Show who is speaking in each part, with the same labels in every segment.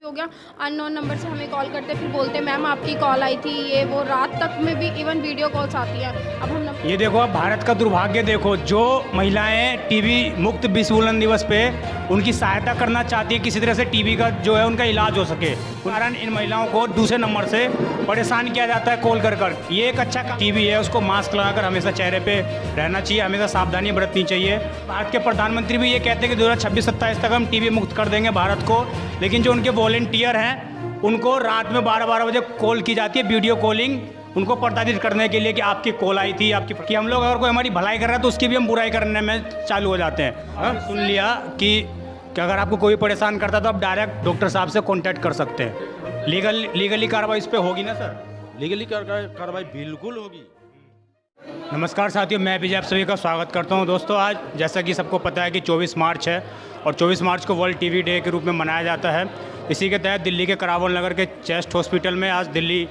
Speaker 1: हो गया। Unknown number से हमें कॉल करते फिर बोलते मैम आपकी कॉल आई थी, ये वो रात तक में भी इवन वीडियो कॉल्स आती हैं। अब हम
Speaker 2: ये देखो, अब भारत का दुर्भाग्य देखो, जो महिलाएं टीबी मुक्त विश्व वुमेन दिवस पे उनकी सहायता करना चाहती है, किसी तरह से टीबी का जो है उनका इलाज हो सके, कारण इन महिलाओं को दूसरे नंबर से परेशान किया जाता है कॉल कर कर। ये एक अच्छा टीबी है, उसको मास्क लगाकर हमेशा चेहरे पे रहना चाहिए, हमेशा सावधानी बरतनी चाहिए। भारत के प्रधानमंत्री भी ये कहते हैं कि 2026-27 तक हम टीबी मुक्त कर देंगे भारत को, लेकिन जो उनके वॉलंटियर हैं उनको रात में 12-12 बजे कॉल की जाती है, वीडियो कॉलिंग, उनको प्रताड़ित करने के लिए कि आपकी कॉल आई थी, आपकी कि हम लोग अगर कोई हमारी भलाई कर रहा है तो उसकी भी हम बुराई करने में चालू हो जाते हैं। सुन लिया कि अगर आपको कोई परेशान करता तो आप डायरेक्ट डॉक्टर साहब से कांटेक्ट कर सकते हैं। लीगली कार्रवाई इस पर होगी ना सर?
Speaker 3: लीगली कार्रवाई बिल्कुल होगी।
Speaker 2: नमस्कार साथियों, मैं विजय आप सभी का स्वागत करता हूं। दोस्तों, आज जैसा कि सबको पता है कि 24 मार्च है और 24 मार्च को वर्ल्ड टीबी डे के रूप में मनाया जाता है। इसी के तहत दिल्ली के करावल नगर के चेस्ट हॉस्पिटल में आज दिल्ली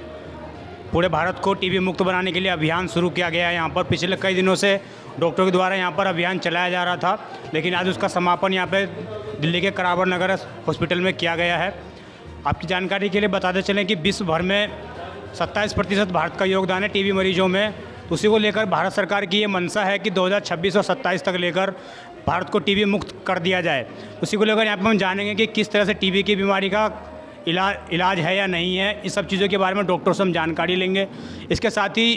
Speaker 2: पूरे भारत को टीबी मुक्त बनाने के लिए अभियान शुरू किया गया है। यहाँ पर पिछले कई दिनों से डॉक्टरों के द्वारा यहाँ पर अभियान चलाया जा रहा था, लेकिन आज उसका समापन यहाँ पे दिल्ली के करावल नगर हॉस्पिटल में किया गया है। आपकी जानकारी के लिए बताते चलें कि विश्व भर में 27% भारत का योगदान है टीबी मरीजों में। तो उसी को लेकर भारत सरकार की ये मंशा है कि 2026 और 27 तक लेकर भारत को टीबी मुक्त कर दिया जाए। उसी को लेकर यहाँ पर हम जानेंगे कि किस तरह से टीबी की बीमारी का इलाज है या नहीं है। इस सब चीज़ों के बारे में डॉक्टरों से हम जानकारी लेंगे। इसके साथ ही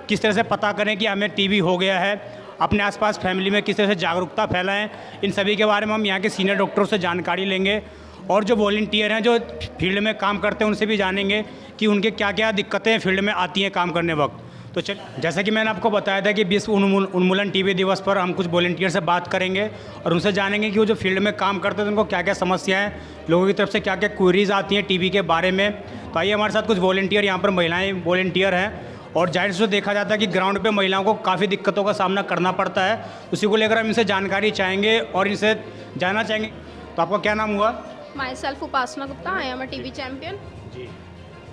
Speaker 2: किस तरह से पता करें कि हमें टीबी हो गया है, अपने आसपास फैमिली में किस तरह से जागरूकता फैलाएं, इन सभी के बारे में हम यहाँ के सीनियर डॉक्टरों से जानकारी लेंगे। और जो वॉलंटियर हैं, जो फील्ड में काम करते हैं, उनसे भी जानेंगे कि उनके क्या क्या दिक्कतें फील्ड में आती हैं काम करने वक्त। तो जैसा कि मैंने आपको बताया था कि विश्व उन्मूलन टीबी दिवस पर हम कुछ वॉलंटियर से बात करेंगे और उनसे जानेंगे कि वो जो फील्ड में काम करते हैं उनको क्या क्या समस्याएं, लोगों की तरफ से क्या क्या क्वेरीज आती हैं टीबी के बारे में। तो आइए, हमारे साथ कुछ वॉलंटियर, यहाँ पर महिलाएं वॉलंटियर हैं और जाहिर से देखा जाता है कि ग्राउंड पे महिलाओं को काफ़ी दिक्कतों का सामना करना पड़ता है। उसी को लेकर हम इनसे जानकारी चाहेंगे और इनसे जानना चाहेंगे। तो आपका क्या नाम हुआ?
Speaker 1: My self Upasana Gupta, I am a TB champion.
Speaker 2: जी,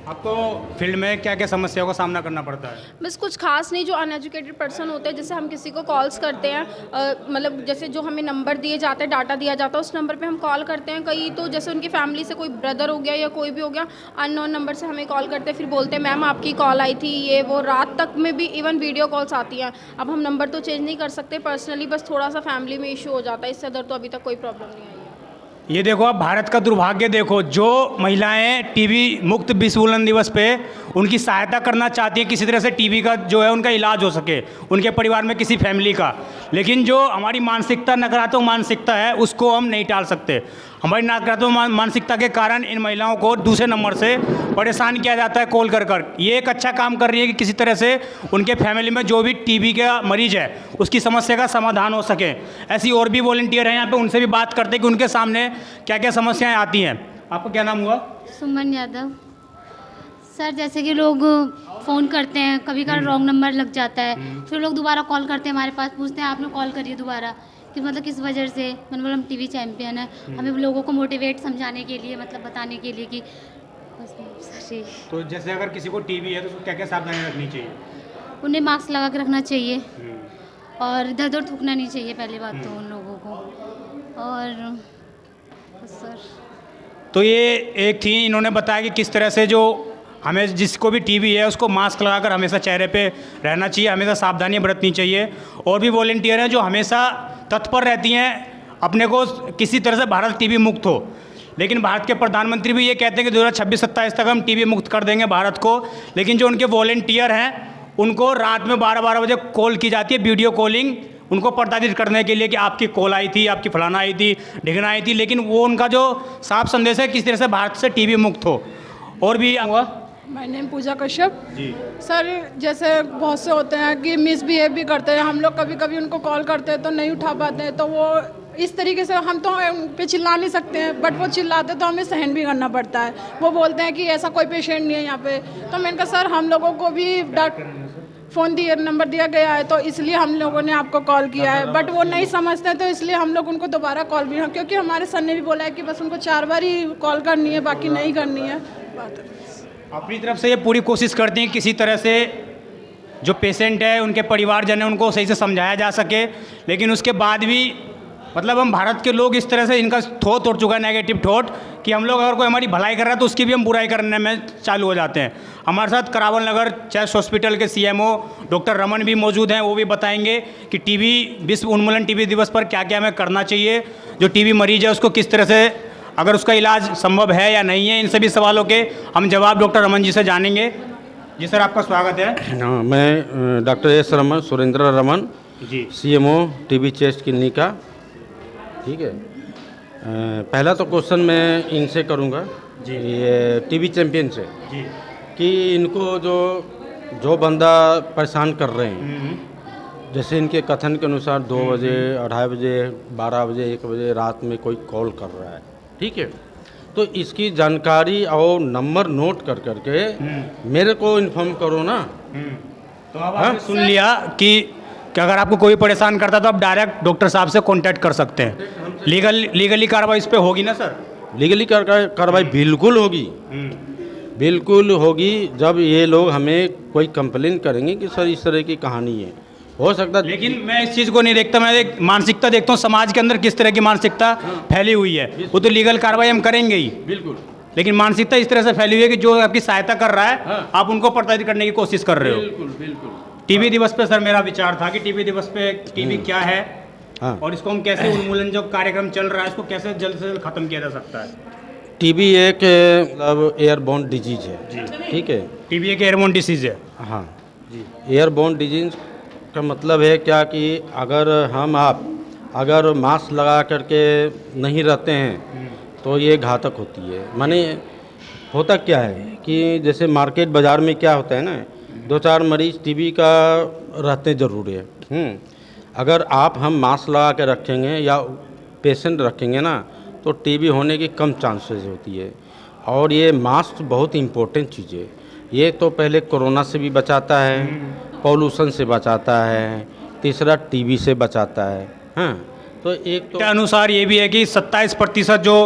Speaker 2: आपको फील्ड में क्या क्या समस्याओं का सामना करना पड़ता है?
Speaker 1: बस कुछ खास नहीं, जो अनएजुकेटेड पर्सन होते हैं, जैसे हम किसी को कॉल्स करते हैं, मतलब जैसे जो हमें नंबर दिए जाते हैं, डाटा दिया जाता है, उस नंबर पे हम कॉल करते हैं। कई तो जैसे उनकी फैमिली से कोई ब्रदर हो गया या कोई भी हो गया, अननोन नंबर से हमें कॉल करते फिर बोलते मैम आपकी कॉल आई थी, ये वो रात तक में भी इवन वीडियो कॉल्स आती हैं। अब हम नंबर तो चेंज नहीं कर सकते पर्सनली, बस थोड़ा सा फैमिली में इशू हो जाता है, इससे अदर तो अभी तक कोई प्रॉब्लम नहीं आई है।
Speaker 2: ये देखो, अब भारत का दुर्भाग्य देखो, जो महिलाएं टीबी मुक्त विश्व वुमेन दिवस पे उनकी सहायता करना चाहती हैं, किसी तरह से टीबी का जो है उनका इलाज हो सके, उनके परिवार में किसी फैमिली का, लेकिन जो हमारी मानसिकता, नकारात्मक मानसिकता है, उसको हम नहीं टाल सकते। हमारी नकारात्मक मानसिकता के कारण इन महिलाओं को दूसरे नंबर से परेशान किया जाता है कॉल कर कर। ये एक अच्छा काम कर रही है कि किसी तरह से उनके फैमिली में जो भी टीबी का मरीज है उसकी समस्या का समाधान हो सके। ऐसी और भी वॉलंटियर हैं यहाँ पे, उनसे भी बात करते हैं कि उनके सामने क्या क्या समस्याएं आती हैं। आपका क्या नाम हुआ?
Speaker 4: सुमन यादव। सर, जैसे कि लोग फ़ोन करते हैं, कभी कभार रॉन्ग नंबर लग जाता है, फिर लोग दोबारा कॉल करते हैं, हमारे पास पूछते हैं आपने कॉल करिए दोबारा, कि मतलब किस वजह से। मतलब हम टीवी चैम्पियन है, हमें लोगों को मोटिवेट समझाने के लिए, मतलब बताने के लिए कि सही।
Speaker 2: तो जैसे अगर किसी को टीबी है तो उसको क्या क्या सावधानी रखनी चाहिए?
Speaker 4: उन्हें मास्क लगा के रखना चाहिए और इधर उधर थूकना नहीं चाहिए, पहली बात तो उन लोगों को। और सर,
Speaker 2: तो ये एक थी, इन्होंने बताया कि किस तरह से जो हमें जिसको भी टीबी है उसको मास्क लगाकर हमेशा चेहरे पे रहना चाहिए, हमेशा सावधानियां बरतनी चाहिए। और भी वॉलंटियर हैं जो हमेशा तत्पर रहती हैं अपने को किसी तरह से भारत टीबी मुक्त हो, लेकिन भारत के प्रधानमंत्री भी ये कहते हैं कि 2026-27 तक हम टीबी मुक्त कर देंगे भारत को, लेकिन जो उनके वॉलंटियर हैं उनको रात में 12-12 बजे कॉल की जाती है, वीडियो कॉलिंग, उनको प्रताड़ित करने के लिए कि आपकी कॉल आई थी, आपकी फलाना आई थी, ढिगना आई थी, लेकिन वो उनका जो साफ संदेश है किस तरह से भारत से टीबी मुक्त हो। और भी हुआ?
Speaker 5: My name Pooja Kashyap.
Speaker 2: जी
Speaker 5: सर, जैसे बहुत से होते हैं कि मिसबिहेव भी करते हैं, हम लोग कभी कभी उनको कॉल करते हैं तो नहीं उठा पाते हैं, तो वो इस तरीके से, हम तो उन पे चिल्ला नहीं सकते हैं, बट वो चिल्लाते तो हमें सहन भी करना पड़ता है। वो बोलते हैं कि ऐसा कोई पेशेंट नहीं है यहाँ पे, तो मैंने कहा सर हम लोगों को भी फ़ोन दिया, नंबर दिया गया है, तो इसलिए हम लोगों ने आपको कॉल किया है, बट वो नहीं समझते हैं, तो इसलिए हम लोग उनको दोबारा कॉल भी, क्योंकि हमारे सर ने भी बोला है कि बस उनको 4 बार ही कॉल करनी है, बाकी नहीं करनी है।
Speaker 2: अपनी तरफ से ये पूरी कोशिश करते हैं किसी तरह से जो पेशेंट है, उनके परिवारजन है, उनको सही से समझाया जा सके, लेकिन उसके बाद भी मतलब हम भारत के लोग इस तरह से इनका थॉट उठ चुका है, नेगेटिव थॉट, कि हम लोग अगर कोई हमारी भलाई कर रहा है तो उसकी भी हम बुराई करने में चालू हो जाते हैं। हमारे साथ करावल नगर चेस्ट हॉस्पिटल के सीएमओ डॉक्टर रमन भी मौजूद हैं, वो भी बताएंगे कि टीबी विश्व उन्मूलन टीबी दिवस पर क्या क्या हमें करना चाहिए, जो टीबी मरीज है उसको किस तरह से, अगर उसका इलाज संभव है या नहीं है, इन सभी सवालों के हम जवाब डॉक्टर रमन जी से जानेंगे। जी सर, आपका स्वागत है।
Speaker 3: हाँ, मैं doctor S Raman, Surendra Raman
Speaker 2: ji,
Speaker 3: CMO TB chest clinic का। ठीक है, पहला तो क्वेश्चन मैं इनसे करूँगा
Speaker 2: जी,
Speaker 3: ये टीबी चैंपियन से,
Speaker 2: जी,
Speaker 3: कि इनको जो बंदा परेशान कर रहे हैं, जैसे इनके कथन के अनुसार 2 बजे, 2:30 बजे, 12 बजे, 1 बजे रात में कोई कॉल कर रहा है, ठीक है, तो इसकी जानकारी और नंबर नोट कर करके मेरे को इन्फॉर्म करो ना।
Speaker 2: तो अब आपने सुन लिया कि अगर आपको कोई परेशान करता है तो आप डायरेक्ट डॉक्टर साहब से कांटेक्ट कर सकते हैं। लीगली कार्रवाई इस पे होगी ना सर?
Speaker 3: लीगली कार्रवाई बिल्कुल होगी, बिल्कुल होगी। जब ये लोग हमें कोई कंप्लेन करेंगे कि सर इस तरह की कहानी है, हो सकता है।
Speaker 2: लेकिन मैं इस चीज़ को नहीं देखता, मैं एक मानसिकता देखता हूँ समाज के अंदर किस तरह की मानसिकता फैली हुई है। वो तो लीगल कार्रवाई हम करेंगे ही,
Speaker 3: बिल्कुल,
Speaker 2: लेकिन मानसिकता इस तरह से फैली हुई है कि जो आपकी सहायता कर रहा है आप उनको प्रताड़ित करने की कोशिश कर रहे हो।
Speaker 3: बिल्कुल बिल्कुल।
Speaker 2: टीबी दिवस पे सर मेरा विचार था कि टीबी दिवस पे टीबी क्या है और इसको हम कैसे उन्मूलन जो कार्यक्रम चल रहा है इसको कैसे जल्द से जल्द खत्म किया जा सकता है।
Speaker 3: टीबी एक मतलब एयरबोर्न डिजीज है, ठीक है।
Speaker 2: टीबी एक एयरबोर्न डिसीज है।
Speaker 3: हाँ जी, एयरबोर्न डिजीज का मतलब है क्या कि अगर आप अगर मास्क लगा करके नहीं रहते हैं तो ये घातक होती है। माने होता क्या है कि जैसे मार्केट बाज़ार में क्या होता है ना, 2-4 मरीज टीबी का रहते ज़रूर है। अगर हम मास्क लगा के रखेंगे या पेशेंट रखेंगे ना तो टीबी होने की कम चांसेस होती है। और ये मास्क बहुत इम्पोर्टेंट चीज़ है। ये तो पहले कोरोना से भी बचाता है, पॉल्यूशन से बचाता है, तीसरा टीबी से बचाता है। हाँ, तो एक तो
Speaker 2: के अनुसार ये भी है कि 27% जो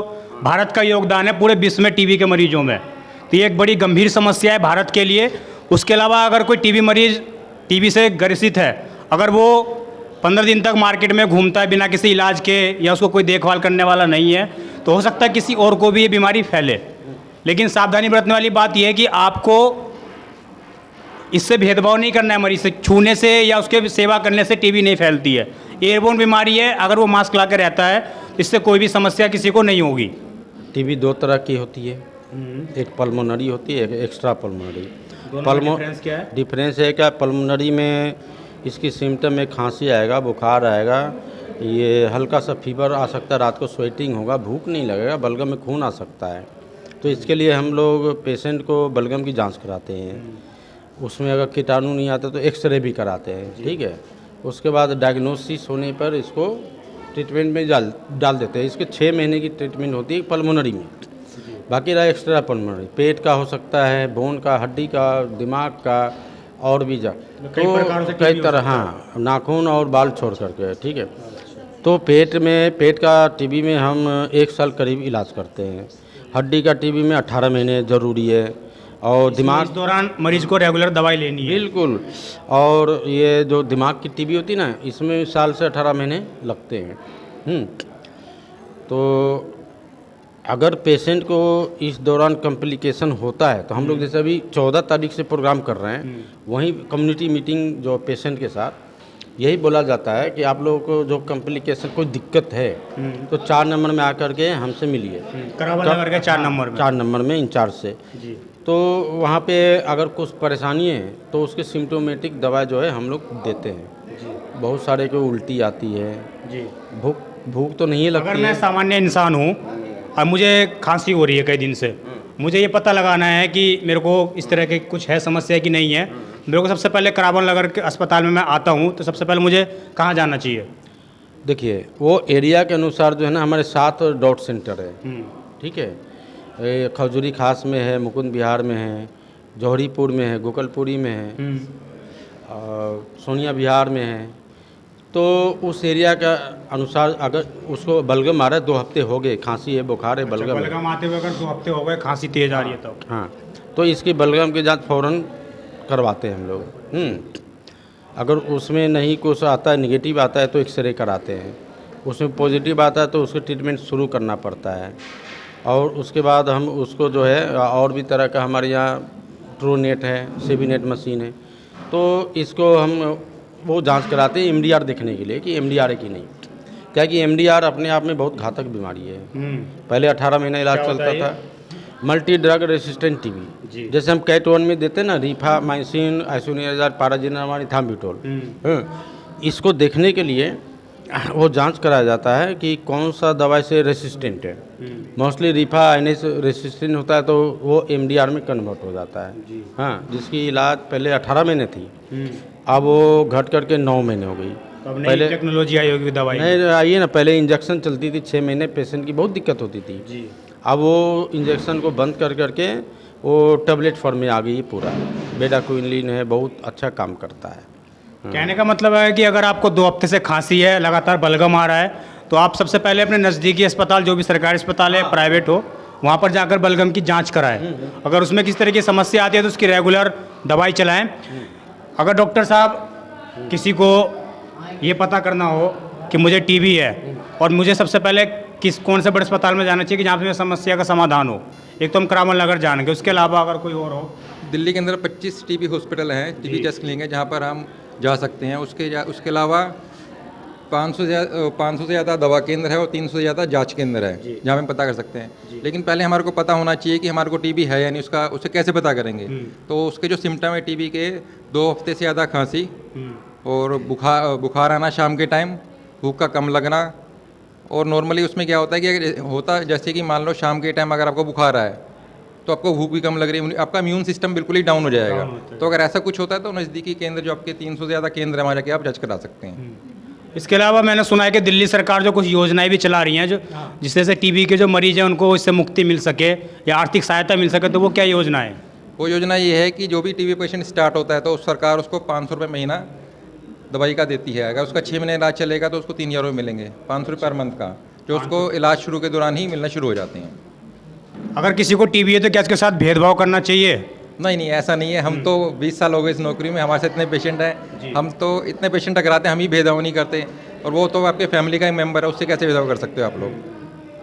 Speaker 2: भारत का योगदान है पूरे विश्व में टीबी के मरीजों में, तो ये एक बड़ी गंभीर समस्या है भारत के लिए। उसके अलावा अगर कोई टीबी मरीज टीबी से ग्रसित है, अगर वो 15 दिन तक मार्केट में घूमता है बिना किसी इलाज के या उसको कोई देखभाल करने वाला नहीं है, तो हो सकता है किसी और को भी ये बीमारी फैले। लेकिन सावधानी बरतने वाली बात यह है कि आपको इससे भेदभाव नहीं करना है। मरीज से छूने से या उसके सेवा करने से टीबी नहीं फैलती है। एयरबोर्न बीमारी है, अगर वो मास्क ला कर रहता है तो इससे कोई भी समस्या किसी को नहीं होगी।
Speaker 3: टीबी 2 तरह की होती है, एक पल्मोनरी होती है, एक एक्स्ट्रा पल्मोनरी।
Speaker 2: डिफरेंस क्या है?
Speaker 3: डिफरेंस है क्या, पल्मोनरी में इसकी सिम्टम में खांसी आएगा, बुखार आएगा, ये हल्का सा फीवर आ सकता है, रात को स्वेटिंग होगा, भूख नहीं लगेगा, बलगम में खून आ सकता है। तो इसके लिए हम लोग पेशेंट को बलगम की जांच कराते हैं। उसमें अगर कीटाणु नहीं आता तो एक्सरे भी कराते हैं, ठीक है। उसके बाद डायग्नोसिस होने पर इसको ट्रीटमेंट में डाल देते हैं। इसके 6 महीने की ट्रीटमेंट होती है पल्मोनरी में। बाकी रहा एक्स्ट्रा पल्मोनरी, पेट का हो सकता है, बोन का, हड्डी का, दिमाग का, और भी कई तरह, हाँ, नाखून और बाल छोड़ करके, ठीक है। तो पेट का टीबी में हम 1 साल करीब इलाज करते हैं। हड्डी का टीबी में 18 महीने ज़रूरी है। और दिमाग
Speaker 2: इस दौरान मरीज को रेगुलर दवाई लेनी है।
Speaker 3: बिल्कुल। और ये जो दिमाग की टीबी होती है ना, इसमें साल से 18 महीने लगते हैं। तो अगर पेशेंट को इस दौरान कॉम्प्लिकेशन होता है तो हम लोग जैसे अभी 14 तारीख से प्रोग्राम कर रहे हैं, वहीं कम्युनिटी मीटिंग जो पेशेंट के साथ यही बोला जाता है कि आप लोगों को जो कॉम्प्लिकेशन कोई दिक्कत है तो 4 नंबर में आकर के हमसे मिलिए।
Speaker 2: करावल नगर के 4 नंबर में,
Speaker 3: 4 नंबर में इंचार्ज से
Speaker 2: जी।
Speaker 3: तो वहाँ पे अगर कुछ परेशानी है तो उसके सिम्टोमेटिक दवा जो है हम लोग देते हैं। बहुत सारे को उल्टी आती है
Speaker 2: जी,
Speaker 3: भूख तो नहीं लगती
Speaker 2: अगर मैं सामान्य इंसान हूँ और मुझे खांसी हो रही है कई दिन से, मुझे ये पता लगाना है कि मेरे को इस तरह की कुछ है समस्या कि नहीं है, मेरे को सबसे पहले करावल नगर के अस्पताल में मैं आता हूँ तो सबसे पहले मुझे कहाँ जाना चाहिए?
Speaker 3: देखिए, वो एरिया के अनुसार जो है ना, हमारे 7 डॉट सेंटर है, ठीक है। खजूरी खास में है, मुकुंद बिहार में है, जौहरीपुर में है, गोकलपुरी में है, और सोनिया बिहार में है। तो उस एरिया का अनुसार अगर उसको बलगम आ रहा है, 2 हफ्ते हो गए, खांसी है, बुखार है,
Speaker 2: बलगम आते हुए अगर 2 हफ्ते हो गए, खांसी तेज आ रही है तो
Speaker 3: हाँ, तो इसकी बलगम की जांच फ़ौरन करवाते हैं हम लोग। अगर उसमें नहीं कुछ आता है, निगेटिव आता है, तो एक्सरे कराते हैं। उसमें पॉजिटिव आता है तो उसका ट्रीटमेंट शुरू करना पड़ता है। और उसके बाद हम उसको जो है और भी तरह का हमारे यहाँ ट्रूनेट है, सेबीनेट मशीन है, तो इसको हम वो जांच कराते हैं एमडीआर देखने के लिए कि एमडीआर है कि नहीं। क्या कि एमडीआर अपने आप में बहुत घातक बीमारी है। पहले 18 महीना इलाज चलता था। मल्टी ड्रग रेसिस्टेंट टीबी, जैसे हम कैट 1 में देते हैं ना, रिफामाइसिन, आइसोनियाज़ाइड, पाराजिनामाइड, इथाम्बुटोल, इसको देखने के लिए वो जांच कराया जाता है कि कौन सा दवाई से रेसिस्टेंट है। मोस्टली रिफाइनेस रेसिस्टेंट होता है तो वो एमडीआर में कन्वर्ट हो जाता है। हाँ, जिसकी इलाज पहले 18 महीने थी, अब वो घट करके 9 महीने हो गई।
Speaker 2: पहले टेक्नोलॉजी आई होगी दवाई
Speaker 3: नहीं आइए ना, पहले इंजेक्शन चलती थी 6 महीने, पेशेंट की बहुत दिक्कत होती थी। अब वो इंजेक्शन को बंद कर करके वो टैबलेट फॉर्म में आ गई है पूरा। बेडाक्विलिन है, बहुत अच्छा काम करता है।
Speaker 2: कहने का मतलब है कि अगर आपको 2 हफ्ते से खांसी है, लगातार बलगम आ रहा है, तो आप सबसे पहले अपने नज़दीकी अस्पताल, जो भी सरकारी अस्पताल है, प्राइवेट हो, वहाँ पर जाकर बलगम की जांच कराएं। अगर उसमें किसी तरह की समस्या आती है तो उसकी रेगुलर दवाई चलाएं। अगर डॉक्टर साहब किसी को ये पता करना हो कि मुझे टीबी है और मुझे सबसे पहले कौन से बड़े अस्पताल में जाना चाहिए कि जहाँ पे समस्या का समाधान हो, एक तो हम करावल नगर जाएंगे, उसके अलावा अगर कोई और हो।
Speaker 6: दिल्ली के अंदर 25 टीबी हॉस्पिटल हैं, टीबी टेस्ट क्लिनिक है, जहाँ पर हम जा सकते हैं। उसके अलावा 500 से ज़्यादा दवा केंद्र है और 300 से ज़्यादा जांच केंद्र है, जहाँ हम पता कर सकते हैं। लेकिन पहले हमारे को पता होना चाहिए कि हमारे को टीबी है या नहीं, उसे कैसे पता करेंगे। तो उसके जो सिम्टम है टीबी के, 2 हफ्ते से ज़्यादा खांसी और बुखार आना शाम के टाइम, भूख का कम लगना। और नॉर्मली उसमें क्या होता है कि जैसे कि मान लो शाम के टाइम अगर आपको बुखार आए तो आपको भूख भी कम लग रही है, आपका इम्यून सिस्टम बिल्कुल ही डाउन हो जाएगा। तो अगर ऐसा कुछ होता है तो नज़दीकी केंद्र जो आपके 300 से ज़्यादा केंद्र है, वहाँ जाके आप जांच करा सकते हैं।
Speaker 2: इसके अलावा मैंने सुना है कि दिल्ली सरकार जो कुछ योजनाएं भी चला रही हैं, जो जिससे से टीबी के जो मरीज हैं उनको इससे मुक्ति मिल सके या आर्थिक सहायता मिल सके, तो वो क्या योजना है?
Speaker 6: वो योजना ये है कि जो भी टीबी पेशेंट स्टार्ट होता है तो सरकार उसको 500 रुपये महीना दवाई का देती है। अगर उसका 6 महीने इलाज चलेगा तो उसको 3000 रुपये मिलेंगे, 500 रुपये पर मंथ का, जो उसको इलाज शुरू के दौरान ही मिलना शुरू हो जाते हैं।
Speaker 2: अगर किसी को टीबी है तो क्या इसके साथ भेदभाव करना चाहिए?
Speaker 6: नहीं, ऐसा नहीं है। हम तो 20 साल हो गए इस नौकरी में, हमारे साथ इतने पेशेंट हैं, हम तो इतने पेशेंट टकराते हैं, हम ही भेदभाव नहीं करते। और वो तो आपके फैमिली का ही मेंबर है, उससे कैसे भेदभाव कर सकते हो आप लोग?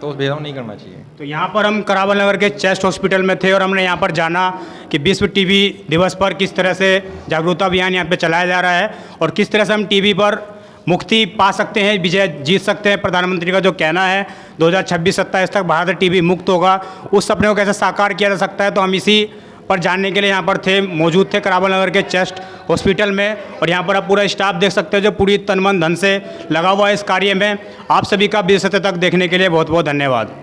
Speaker 6: तो उस भेदभाव नहीं करना चाहिए।
Speaker 2: तो यहाँ पर हम करावल नगर के चेस्ट हॉस्पिटल में थे और हमने यहाँ पर जाना कि विश्व टीबी दिवस पर किस तरह से जागरूकता अभियान यहाँ पे चलाया जा रहा है और किस तरह से हम टीबी पर मुक्ति पा सकते हैं, विजय जीत सकते हैं। प्रधानमंत्री का जो कहना है 2026-27 तक भारत टीबी मुक्त होगा, उस सपने को कैसे साकार किया जा सकता है, तो हम इसी पर जानने के लिए यहाँ पर मौजूद थे करावल नगर के चेस्ट हॉस्पिटल में। और यहाँ पर आप पूरा स्टाफ देख सकते हो जो पूरी तन मन धन से लगा हुआ है इस कार्य में। आप सभी का विशेष तक देखने के लिए बहुत बहुत धन्यवाद।